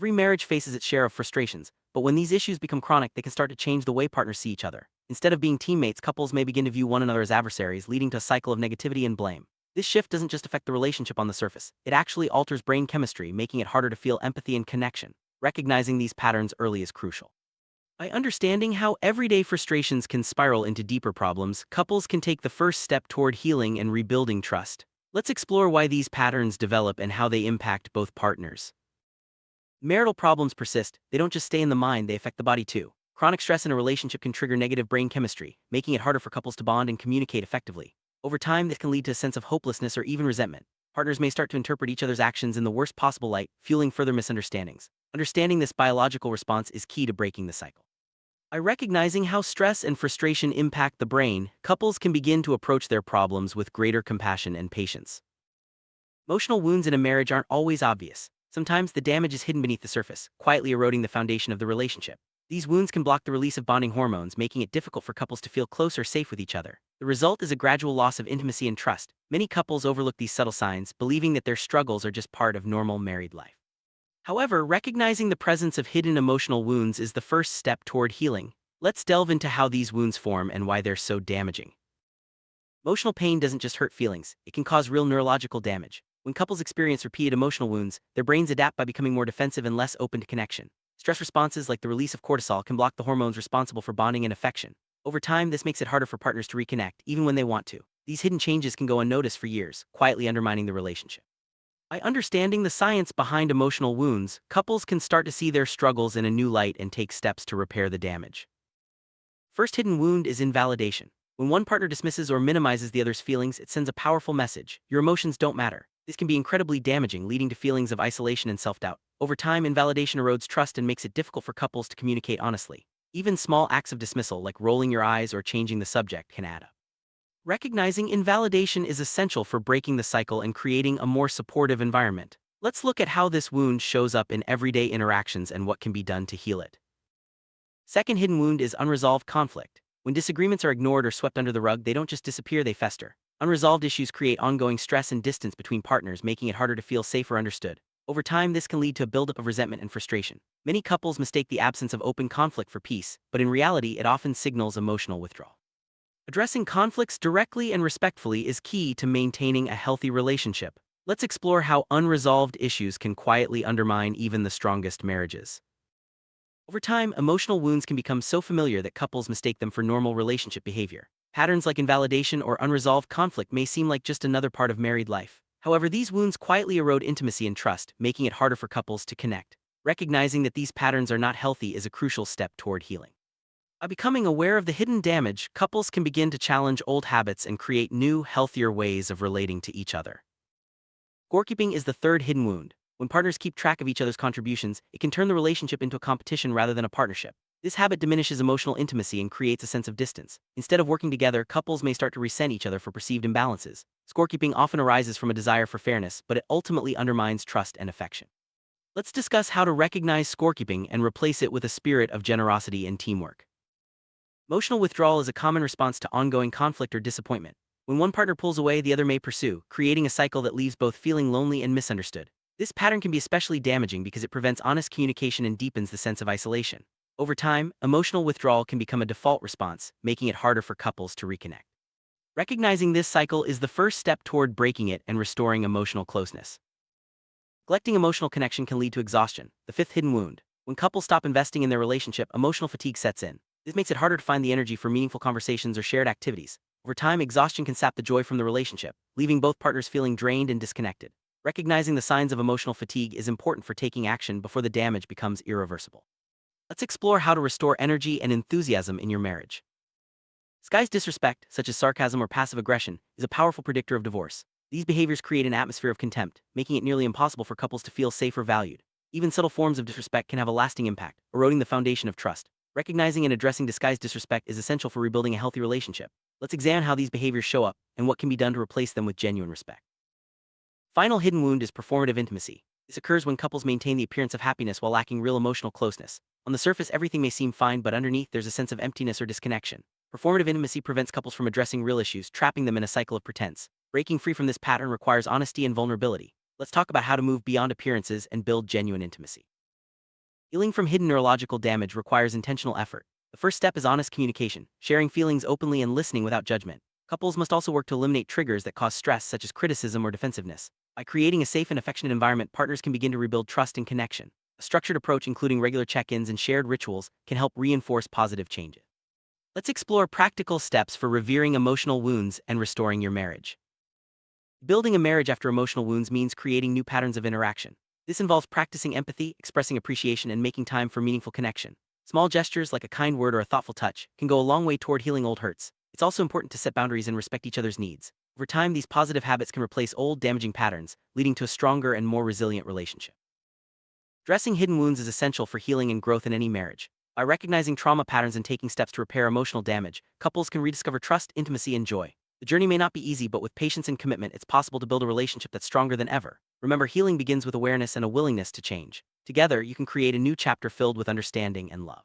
Every marriage faces its share of frustrations, but when these issues become chronic, they can start to change the way partners see each other. Instead of being teammates, couples may begin to view one another as adversaries, leading to a cycle of negativity and blame. This shift doesn't just affect the relationship on the surface, it actually alters brain chemistry, making it harder to feel empathy and connection. Recognizing these patterns early is crucial. By understanding how everyday frustrations can spiral into deeper problems, couples can take the first step toward healing and rebuilding trust. Let's explore why these patterns develop and how they impact both partners. Marital problems persist, they don't just stay in the mind, they affect the body too. Chronic stress in a relationship can trigger negative brain chemistry, making it harder for couples to bond and communicate effectively. Over time, this can lead to a sense of hopelessness or even resentment. Partners may start to interpret each other's actions in the worst possible light, fueling further misunderstandings. Understanding this biological response is key to breaking the cycle. By recognizing how stress and frustration impact the brain, couples can begin to approach their problems with greater compassion and patience. Emotional wounds in a marriage aren't always obvious. Sometimes the damage is hidden beneath the surface, quietly eroding the foundation of the relationship. These wounds can block the release of bonding hormones, making it difficult for couples to feel close or safe with each other. The result is a gradual loss of intimacy and trust. Many couples overlook these subtle signs, believing that their struggles are just part of normal married life. However, recognizing the presence of hidden emotional wounds is the first step toward healing. Let's delve into how these wounds form and why they're so damaging. Emotional pain doesn't just hurt feelings, it can cause real neurological damage. When couples experience repeated emotional wounds, their brains adapt by becoming more defensive and less open to connection. Stress responses like the release of cortisol can block the hormones responsible for bonding and affection. Over time, this makes it harder for partners to reconnect, even when they want to. These hidden changes can go unnoticed for years, quietly undermining the relationship. By understanding the science behind emotional wounds, couples can start to see their struggles in a new light and take steps to repair the damage. First hidden wound is invalidation. When one partner dismisses or minimizes the other's feelings, it sends a powerful message: your emotions don't matter. This can be incredibly damaging, leading to feelings of isolation and self-doubt. Over time, invalidation erodes trust and makes it difficult for couples to communicate honestly. Even small acts of dismissal, like rolling your eyes or changing the subject, can add up. Recognizing invalidation is essential for breaking the cycle and creating a more supportive environment. Let's look at how this wound shows up in everyday interactions and what can be done to heal it. Second hidden wound is unresolved conflict. When disagreements are ignored or swept under the rug, they don't just disappear, they fester. Unresolved issues create ongoing stress and distance between partners, making it harder to feel safe or understood. Over time, this can lead to a buildup of resentment and frustration. Many couples mistake the absence of open conflict for peace, but in reality, it often signals emotional withdrawal. Addressing conflicts directly and respectfully is key to maintaining a healthy relationship. Let's explore how unresolved issues can quietly undermine even the strongest marriages. Over time, emotional wounds can become so familiar that couples mistake them for normal relationship behavior. Patterns like invalidation or unresolved conflict may seem like just another part of married life. However, these wounds quietly erode intimacy and trust, making it harder for couples to connect. Recognizing that these patterns are not healthy is a crucial step toward healing. By becoming aware of the hidden damage, couples can begin to challenge old habits and create new, healthier ways of relating to each other. Scorekeeping is the third hidden wound. When partners keep track of each other's contributions, it can turn the relationship into a competition rather than a partnership. This habit diminishes emotional intimacy and creates a sense of distance. Instead of working together, couples may start to resent each other for perceived imbalances. Scorekeeping often arises from a desire for fairness, but it ultimately undermines trust and affection. Let's discuss how to recognize scorekeeping and replace it with a spirit of generosity and teamwork. Emotional withdrawal is a common response to ongoing conflict or disappointment. When one partner pulls away, the other may pursue, creating a cycle that leaves both feeling lonely and misunderstood. This pattern can be especially damaging because it prevents honest communication and deepens the sense of isolation. Over time, emotional withdrawal can become a default response, making it harder for couples to reconnect. Recognizing this cycle is the first step toward breaking it and restoring emotional closeness. Neglecting emotional connection can lead to exhaustion, the fifth hidden wound. When couples stop investing in their relationship, emotional fatigue sets in. This makes it harder to find the energy for meaningful conversations or shared activities. Over time, exhaustion can sap the joy from the relationship, leaving both partners feeling drained and disconnected. Recognizing the signs of emotional fatigue is important for taking action before the damage becomes irreversible. Let's explore how to restore energy and enthusiasm in your marriage. Disguised disrespect, such as sarcasm or passive aggression, is a powerful predictor of divorce. These behaviors create an atmosphere of contempt, making it nearly impossible for couples to feel safe or valued. Even subtle forms of disrespect can have a lasting impact, eroding the foundation of trust. Recognizing and addressing disguised disrespect is essential for rebuilding a healthy relationship. Let's examine how these behaviors show up and what can be done to replace them with genuine respect. Final hidden wound is performative intimacy. This occurs when couples maintain the appearance of happiness while lacking real emotional closeness. On the surface, everything may seem fine, but underneath, there's a sense of emptiness or disconnection. Performative intimacy prevents couples from addressing real issues, trapping them in a cycle of pretense. Breaking free from this pattern requires honesty and vulnerability. Let's talk about how to move beyond appearances and build genuine intimacy. Healing from hidden neurological damage requires intentional effort. The first step is honest communication, sharing feelings openly and listening without judgment. Couples must also work to eliminate triggers that cause stress, such as criticism or defensiveness. By creating a safe and affectionate environment, partners can begin to rebuild trust and connection. A structured approach, including regular check-ins and shared rituals, can help reinforce positive changes. Let's explore practical steps for revering emotional wounds and restoring your marriage. Building a marriage after emotional wounds means creating new patterns of interaction. This involves practicing empathy, expressing appreciation, and making time for meaningful connection. Small gestures like a kind word or a thoughtful touch can go a long way toward healing old hurts. It's also important to set boundaries and respect each other's needs. Over time, these positive habits can replace old, damaging patterns, leading to a stronger and more resilient relationship. Addressing hidden wounds is essential for healing and growth in any marriage. By recognizing trauma patterns and taking steps to repair emotional damage, couples can rediscover trust, intimacy, and joy. The journey may not be easy, but with patience and commitment, it's possible to build a relationship that's stronger than ever. Remember, healing begins with awareness and a willingness to change. Together, you can create a new chapter filled with understanding and love.